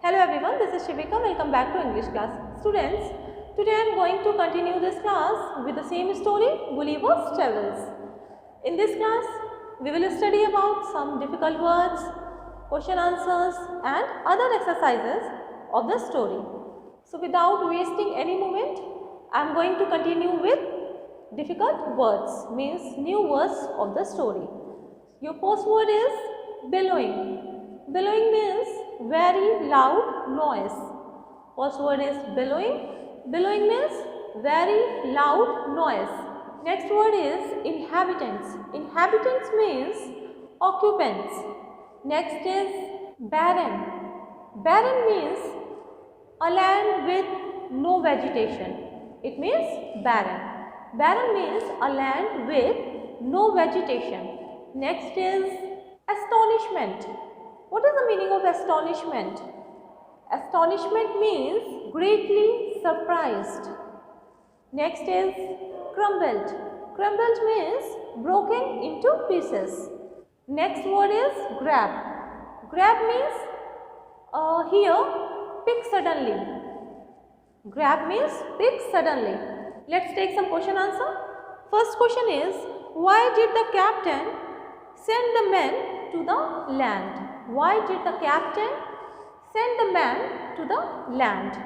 Hello everyone, this is Shivika. Welcome back to English class. Students, today I am going to continue this class with the same story, Gulliver's Travels. In this class, we will study about some difficult words, question answers and other exercises of the story. So without wasting any moment, I am going to continue with difficult words, means new words of the story. Your first word is bellowing. Bellowing means very loud noise. First word is bellowing. Bellowing means very loud noise. Next word is inhabitants. Inhabitants means occupants. Next is barren. Barren means a land with no vegetation. It means barren. Barren means a land with no vegetation. Next is astonishment. What is the meaning of astonishment? Astonishment means greatly surprised. Next is crumbled. Crumbled means broken into pieces. Next word is grab. Grab means here pick suddenly. Grab means pick suddenly. Let's take some question answer. First question is, why did the captain send the men to the land? Why did the captain send the men to the land?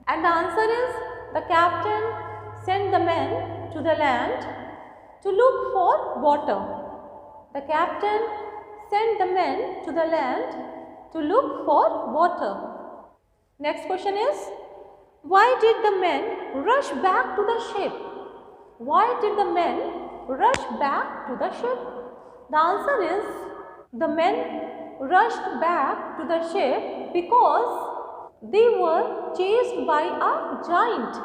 And the answer is, the captain sent the men to the land to look for water. The captain sent the men to the land to look for water. Next question is, why did the men rush back to the ship? Why did the men rush back to the ship? The answer is, the men rushed back to the ship because they were chased by a giant.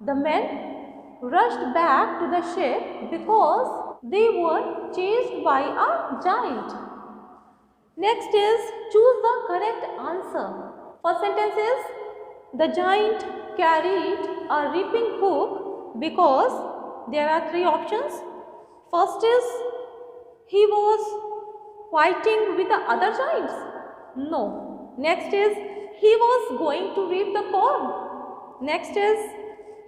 The men rushed back to the ship because they were chased by a giant. Next is, choose the correct answer. First sentence is, the giant carried a reaping hook because there are three options. First is, he was fighting with the other giants? No. Next is, he was going to reap the corn. Next is,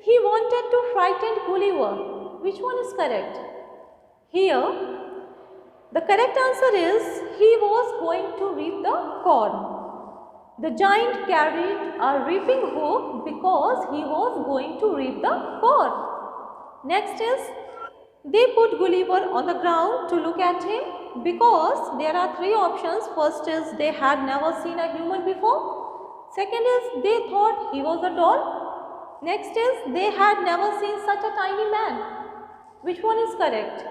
he wanted to frighten Gulliver. Which one is correct? Here, the correct answer is, he was going to reap the corn. The giant carried a reaping hook because he was going to reap the corn. Next is, they put Gulliver on the ground to look at him because there are three options. First is, they had never seen a human before. Second is, they thought he was a doll. Next is, they had never seen such a tiny man. Which one is correct?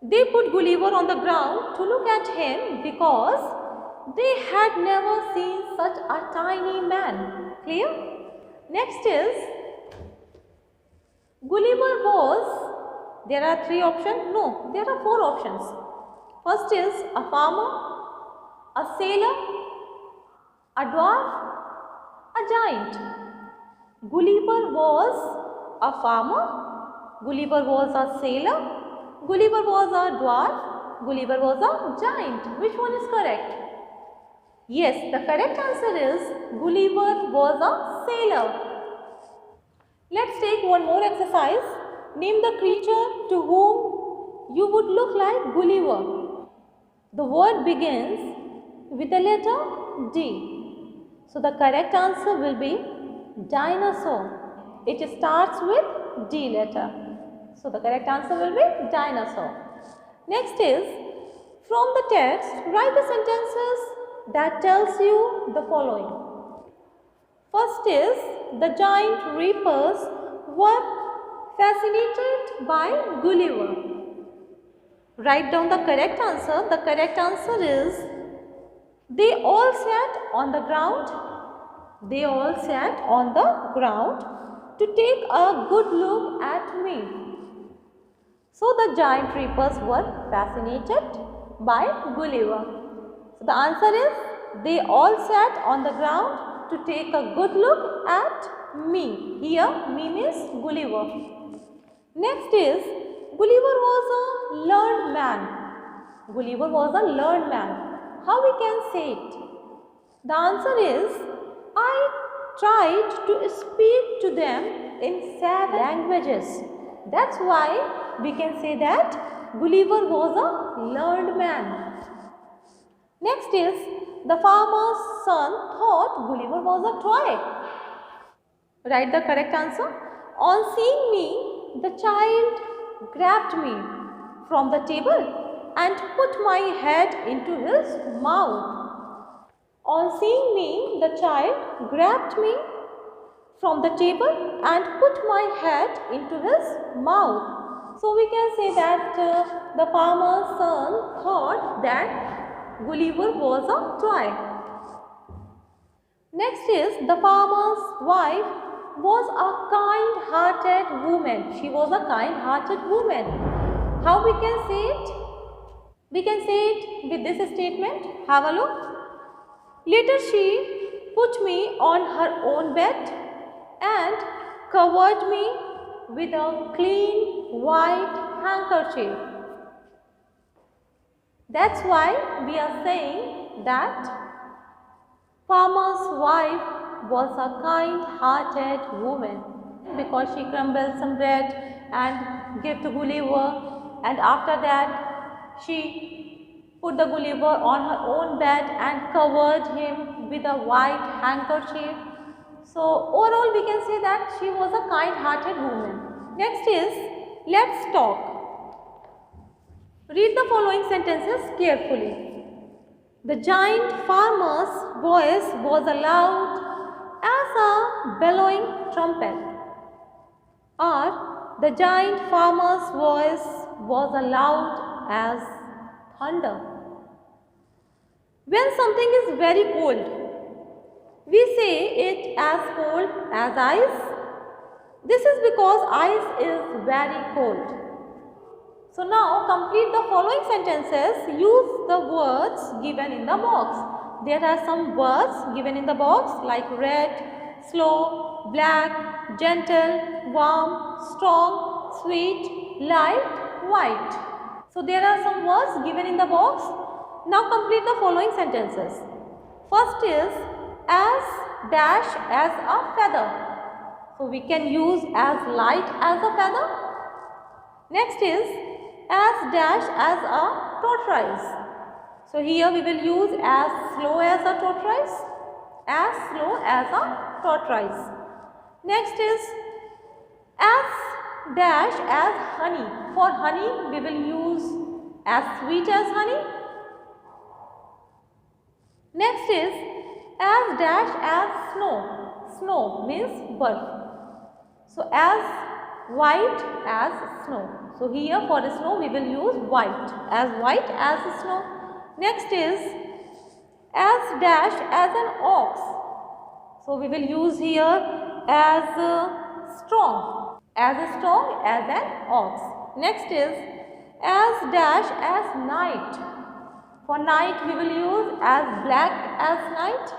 They put Gulliver on the ground to look at him because they had never seen such a tiny man. Clear? Next is, Gulliver was, there are three options. No, there are four options. First is a farmer, a sailor, a dwarf, a giant. Gulliver was a farmer, Gulliver was a sailor, Gulliver was a dwarf, Gulliver was a giant. Which one is correct? Yes, the correct answer is Gulliver was a sailor. Let's take one more exercise. Name the creature to whom you would look like Gulliver. The word begins with the letter D. So the correct answer will be dinosaur. It starts with D letter. So the correct answer will be dinosaur. Next is, from the text, write the sentences that tells you the following. First is, the giant reapers were fascinated by Gulliver. Write down the correct answer. The correct answer is, they all sat on the ground. They all sat on the ground to take a good look at me. So the giant reapers were fascinated by Gulliver. So the answer is, they all sat on the ground to take a good look at me. Here, me means Gulliver. Next is, Gulliver was a learned man. Gulliver was a learned man. How we can say it? The answer is, I tried to speak to them in 7 languages. That's why we can say that Gulliver was a learned man. Next is, the farmer's son thought Gulliver was a toy. Write the correct answer. On seeing me, the child grabbed me from the table and put my head into his mouth. On seeing me, the child grabbed me from the table and put my head into his mouth. So we can say that the farmer's son thought that Gulliver was a toy. Next is, the farmer's wife was a kind-hearted woman. She was a kind-hearted woman. How we can say it? We can say it with this statement. Have a look. Later she put me on her own bed and covered me with a clean white handkerchief. That's why we are saying that farmer's wife was a kind-hearted woman, because she crumbled some bread and gave to Gulliver, and after that she put the Gulliver on her own bed and covered him with a white handkerchief. So overall we can say that she was a kind-hearted woman. Next is, let's talk. Read the following sentences carefully. The giant farmer's voice was loud as a bellowing trumpet. Or, the giant farmer's voice was loud as thunder. When something is very cold, we say it as cold as ice. This is because ice is very cold. So now complete the following sentences. Use the words given in the box. There are some words given in the box like red, slow, black, gentle, warm, strong, sweet, light, white. So there are some words given in the box. Now complete the following sentences. First is, as dash as a feather. So we can use as light as a feather. Next is, as dash as a tortoise. So here we will use as slow as a tortoise. As slow as a tortoise. Next is, as dash as honey. For honey we will use as sweet as honey. Next is, as dash as snow. Snow means birth. So as white as snow. So here for the snow we will use white as snow. Next is, as dash as an ox. So we will use here as strong as an ox. Next is, as dash as night. For night we will use as black as night.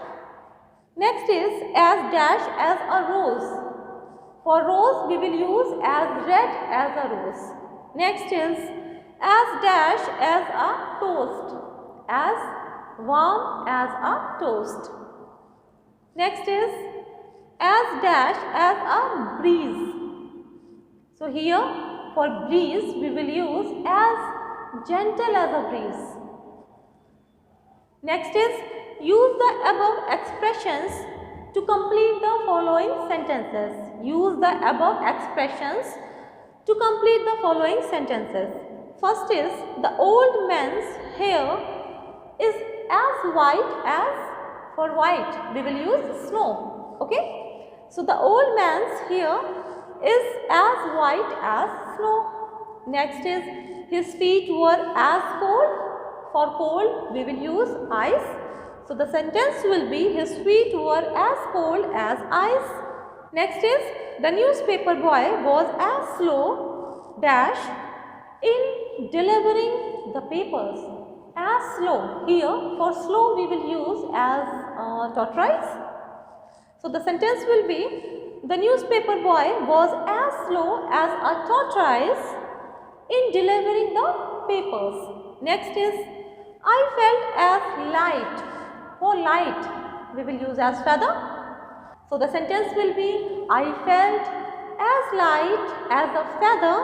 Next is, as dash as a rose. For rose we will use as red as a rose. Next is, as dash as a toast. As warm as a toast. Next is, as dash as a breeze. So here for breeze we will use as gentle as a breeze. Next is, use the above expressions to complete the following sentences. Use the above expressions to complete the following sentences. First is, the old man's hair is as white as, for white we will use snow. Okay. So the old man's hair is as white as snow. Next is, his feet were as cold. For cold we will use ice. So the sentence will be, his feet were as cold as ice. Next is, the newspaper boy was as slow dash in delivering the papers. As slow. Here for slow we will use as tortoise. So the sentence will be, the newspaper boy was as slow as a tortoise in delivering the papers. Next is, I felt as light. For light we will use as feather. So the sentence will be, I felt as light as a feather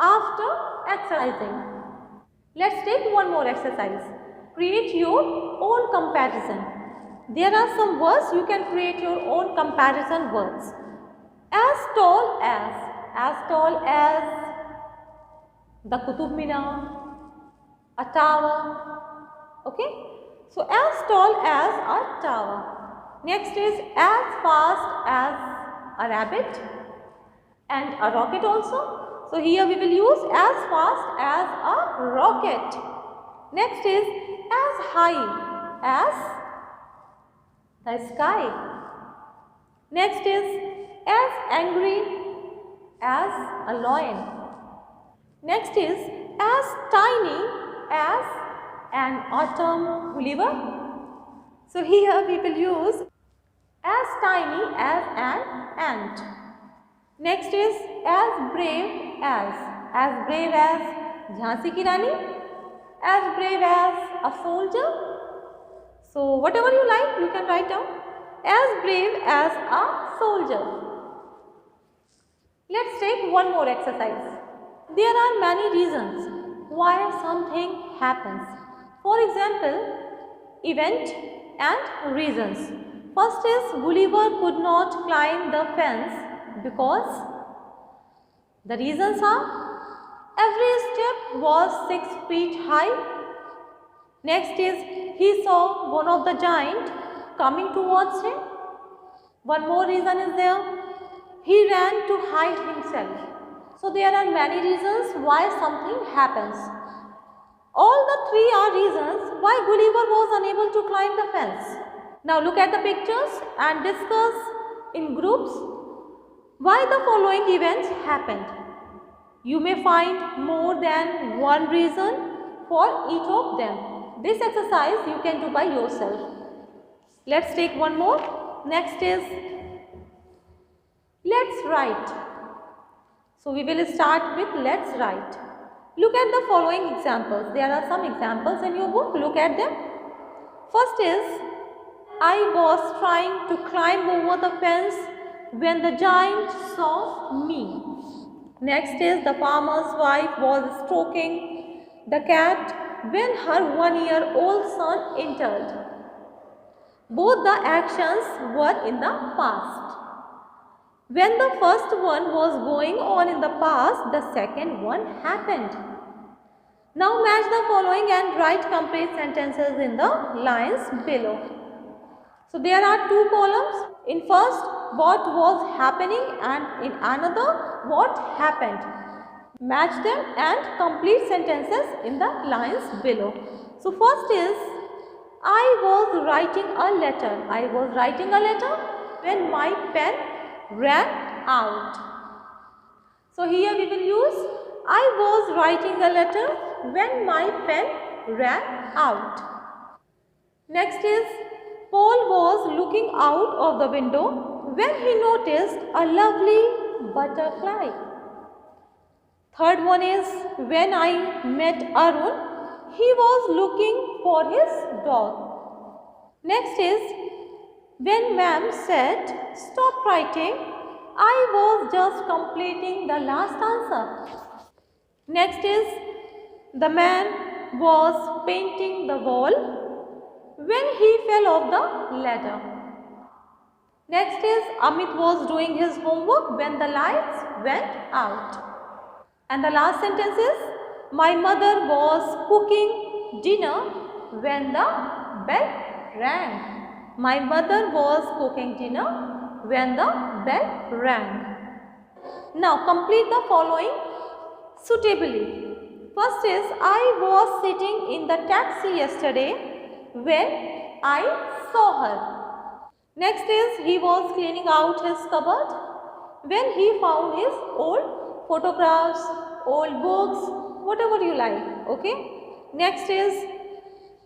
after exercising. Let's take one more exercise. Create your own comparison. There are some words you can create your own comparison words. As tall as the Qutub Minar, a tower. Okay, so as tall as a tower. Next is as fast as a rabbit and a rocket also. So here we will use as fast as a rocket. Next is as high as the sky. Next is as angry as a lion. Next is as tiny as an atom. Gulliver. So here we will use as tiny as an ant. Next is as brave as Jhansi Ki Rani, as brave as a soldier. So whatever you like, you can write down. As brave as a soldier. Let's take one more exercise. There are many reasons why something happens. For example, event and reasons. First is Gulliver could not climb the fence because the reasons are every step was 6 feet high. Next is he saw one of the giant coming towards him. One more reason is there. He ran to hide himself. So there are many reasons why something happens. All the three are reasons why Gulliver was unable to climb the fence. Now look at the pictures and discuss in groups why the following events happened. You may find more than one reason for each of them. This exercise you can do by yourself. Let's take one more. Next is let's write. So we will start with let's write. Look at the following examples. There are some examples in your book. Look at them. First is I was trying to climb over the fence when the giant saw me. Next is the farmer's wife was stroking the cat when her 1-year-old son entered. Both the actions were in the past. When the first one was going on in the past, the second one happened. Now match the following and write complete sentences in the lines below. So there are two columns. In first, what was happening, and in another, what happened. Match them and complete sentences in the lines below. So first is, I was writing a letter. I was writing a letter when my pen ran out. So here we will use I was writing a letter when my pen ran out. Next is Paul was looking out of the window when he noticed a lovely butterfly. Third one is when I met Arun, he was looking for his dog. Next is when ma'am said stop writing, I was just completing the last answer. Next is the man was painting the wall when he fell off the ladder. Next is Amit was doing his homework when the lights went out. And the last sentence is my mother was cooking dinner when the bell rang. My mother was cooking dinner when the bell rang. Now complete the following suitably. First is I was sitting in the taxi yesterday when I saw her. Next is he was cleaning out his cupboard when he found his old photographs, old books, whatever you like. Okay. Next is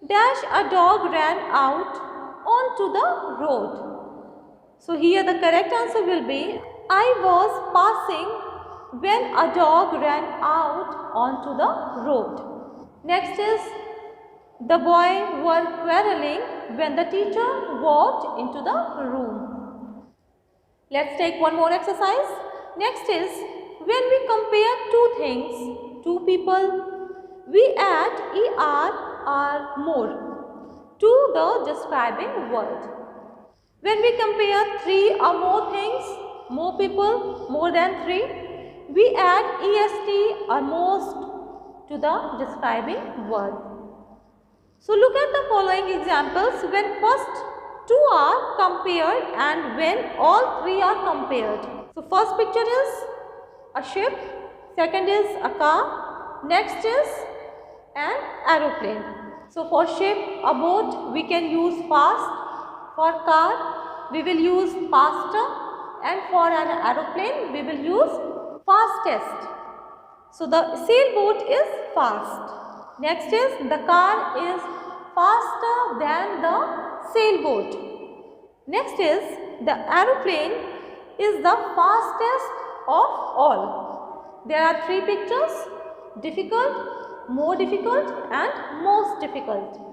dash a dog ran out onto the road. So here the correct answer will be I was passing when a dog ran out onto the road. Next is the boy were quarreling when the teacher walked into the room. Let's take one more exercise. Next is when we compare two things, two people, we add er or more to the describing word. When we compare three or more things, more people, more than three, we add est or most to the describing word. So look at the following examples when first two are compared and when all three are compared. So first picture is a ship, second is a car, next is an aeroplane. So for ship, a boat, we can use fast. For car, we will use faster, and for an aeroplane, we will use fastest. So the sailboat is fast. Next is the car is faster than the sailboat. Next is the aeroplane is the fastest of all. There are three pictures: difficult, more difficult and most difficult.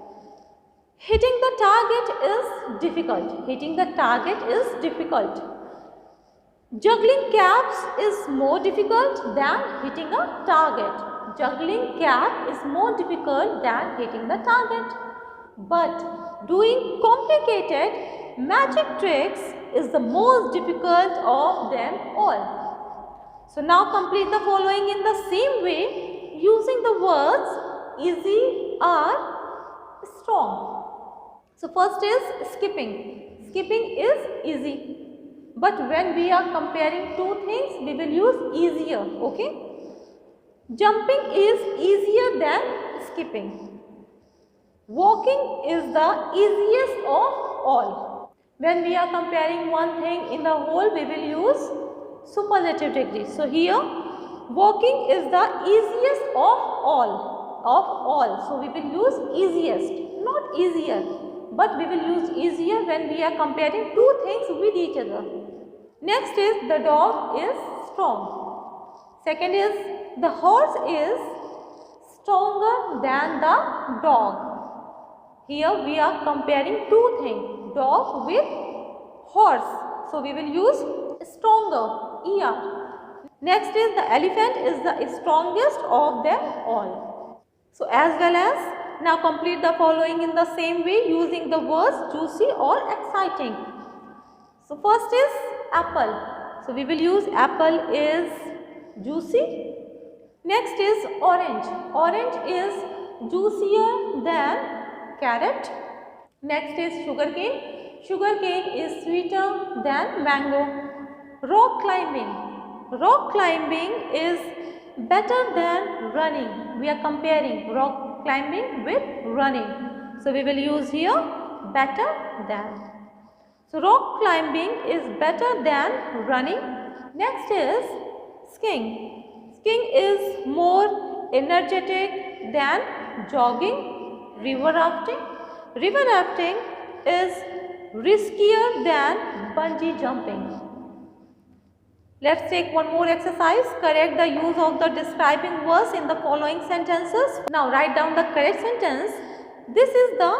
Hitting the target is difficult. Hitting the target is difficult. Juggling caps is more difficult than hitting a target. Juggling cap is more difficult than hitting the target. But doing complicated magic tricks is the most difficult of them all. So now complete the following in the same way using the words easy or strong. So first is skipping. Skipping is easy. But when we are comparing two things, we will use easier, okay? Jumping is easier than skipping. Walking is the easiest of all. When we are comparing one thing in the whole, we will use superlative degree. So here, walking is the easiest of all. So we will use easiest, not easier. But we will use easier when we are comparing two things with each other. Next is the dog is strong. Second is the horse is stronger than the dog. Here we are comparing two things, dog with horse. So we will use stronger, er. Next is the elephant is the strongest of them all. So as well as now complete the following in the same way using the words juicy or exciting. So first is apple. So we will use apple is juicy. Next is orange. Orange is juicier than carrot. Next is sugarcane. Sugarcane is sweeter than mango. Rock climbing. Rock climbing is better than running. We are comparing rock climbing with running. So we will use here better than. So rock climbing is better than running. Next is skiing. Skiing is more energetic than jogging. River rafting. River rafting is riskier than bungee jumping. Let's take one more exercise. Correct the use of the describing words in the following sentences. Now write down the correct sentence. This is the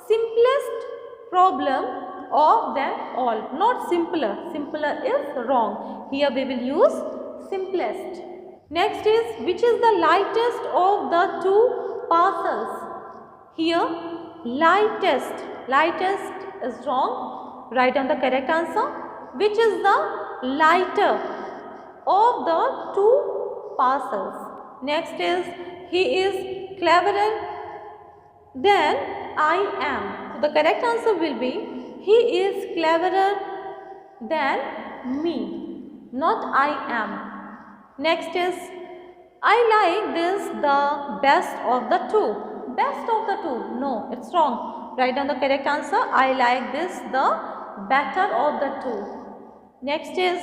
simplest problem of them all. Not simpler. Simpler is wrong. Here we will use simplest. Next is which is the lightest of the two parcels. Here lightest. Lightest is wrong. Write down the correct answer. Which is the lighter of the two parcels. Next is he is cleverer than I am. So the correct answer will be he is cleverer than me, not I am. Next is I like this the best of the two. Best of the two. No, it's wrong. Write down the correct answer. I like this the better of the two. Next is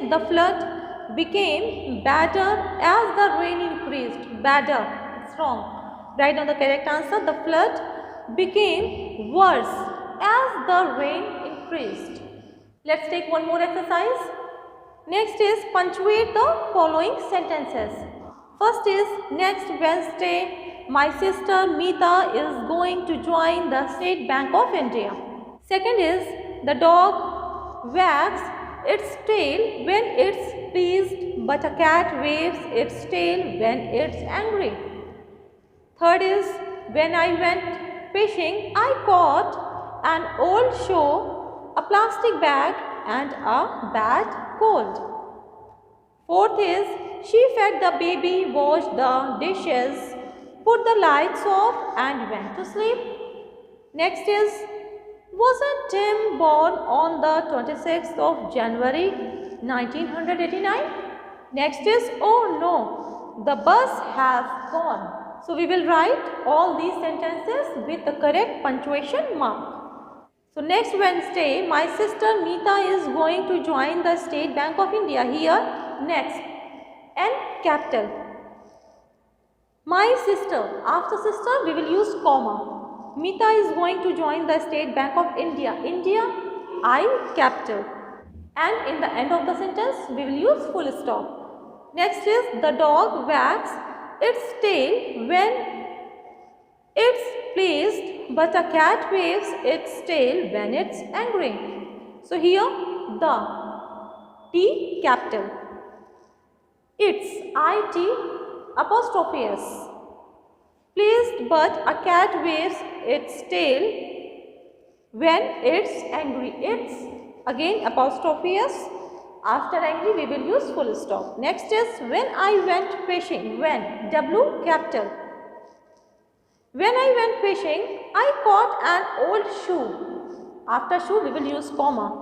the flood became badder as the rain increased. Badder. It's wrong. Write down the correct answer. The flood became worse as the rain increased. Let's take one more exercise. Next is punctuate the following sentences. First is next Wednesday my sister Meeta is going to join the State Bank of India. Second is, the dog wags its tail when it's pleased, but a cat waves its tail when it's angry. Third is, when I went fishing, I caught an old shoe, a plastic bag and a bad cold. Fourth is, she fed the baby, washed the dishes, put the lights off and went to sleep. Next is, wasn't Tim born on the 26th of January 1989? Next is, oh no, the bus has gone. So we will write all these sentences with the correct punctuation mark. So next Wednesday, my sister Meeta is going to join the State Bank of India. Here, next, N capital. My sister, after sister we will use comma. Meeta is going to join the State Bank of India. India, I capital. And in the end of the sentence, we will use full stop. Next is, the dog wags its tail when it's pleased, but a cat waves its tail when it's angry. So here, the T capital. It's IT apostrophe S. Pleased, but a cat waves its tail when it's angry. It's again apostrophe S. After angry we will use full stop. Next is, when I went fishing. When, W capital. When I went fishing, I caught an old shoe. After shoe we will use comma.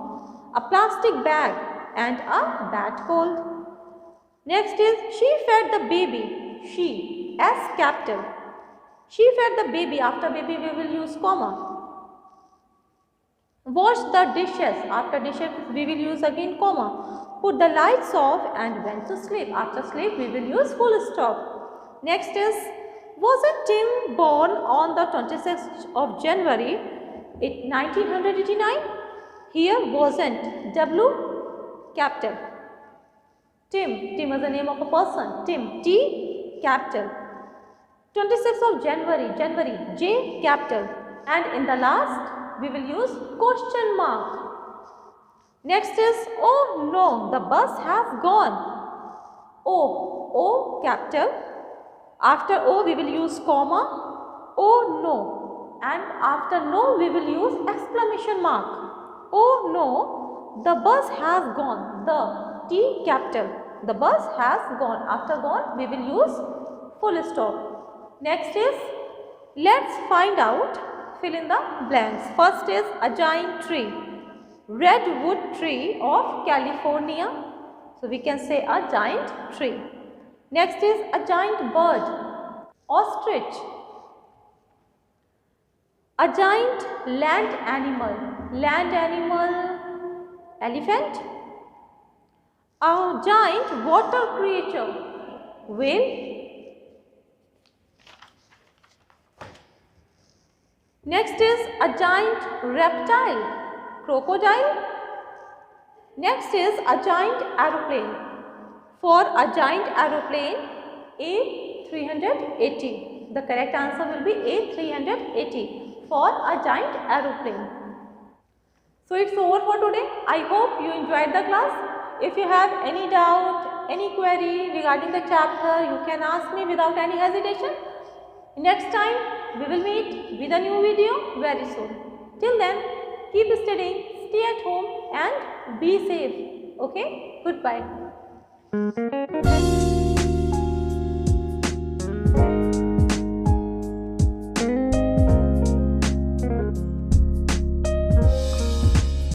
A plastic bag and a bad cold. Next is, she fed the baby. She, S capital. She fed the baby. After baby we will use comma. Wash the dishes. After dishes we will use again comma. Put the lights off and went to sleep. After sleep we will use full stop. Next is, wasn't Tim born on the 26th of January 1989? Here, wasn't, W capital. Tim is the name of a person. Tim, T capital. 26th of January, J capital. And in the last we will use question mark. Next is, oh no, the bus has gone. O capital. After O we will use comma. Oh no. And after no we will use exclamation mark. Oh no, the bus has gone. The T capital. The bus has gone. After gone we will use full stop. Next is, let's find out, fill in the blanks. First is, a giant tree. Redwood tree of California. So we can say a giant tree. Next is, a giant bird. Ostrich. A giant land animal. Land animal, elephant. A giant water creature. Whale. Next is, a giant reptile. Crocodile. Next is, a giant aeroplane. For a giant aeroplane, A380. The correct answer will be A380 for a giant aeroplane. So it's over for today. I hope you enjoyed the class. If you have any doubt, any query regarding the chapter, you can ask me without any hesitation. Next time we will meet with a new video very soon. Till then, keep studying, stay at home and be safe. Okay? Goodbye.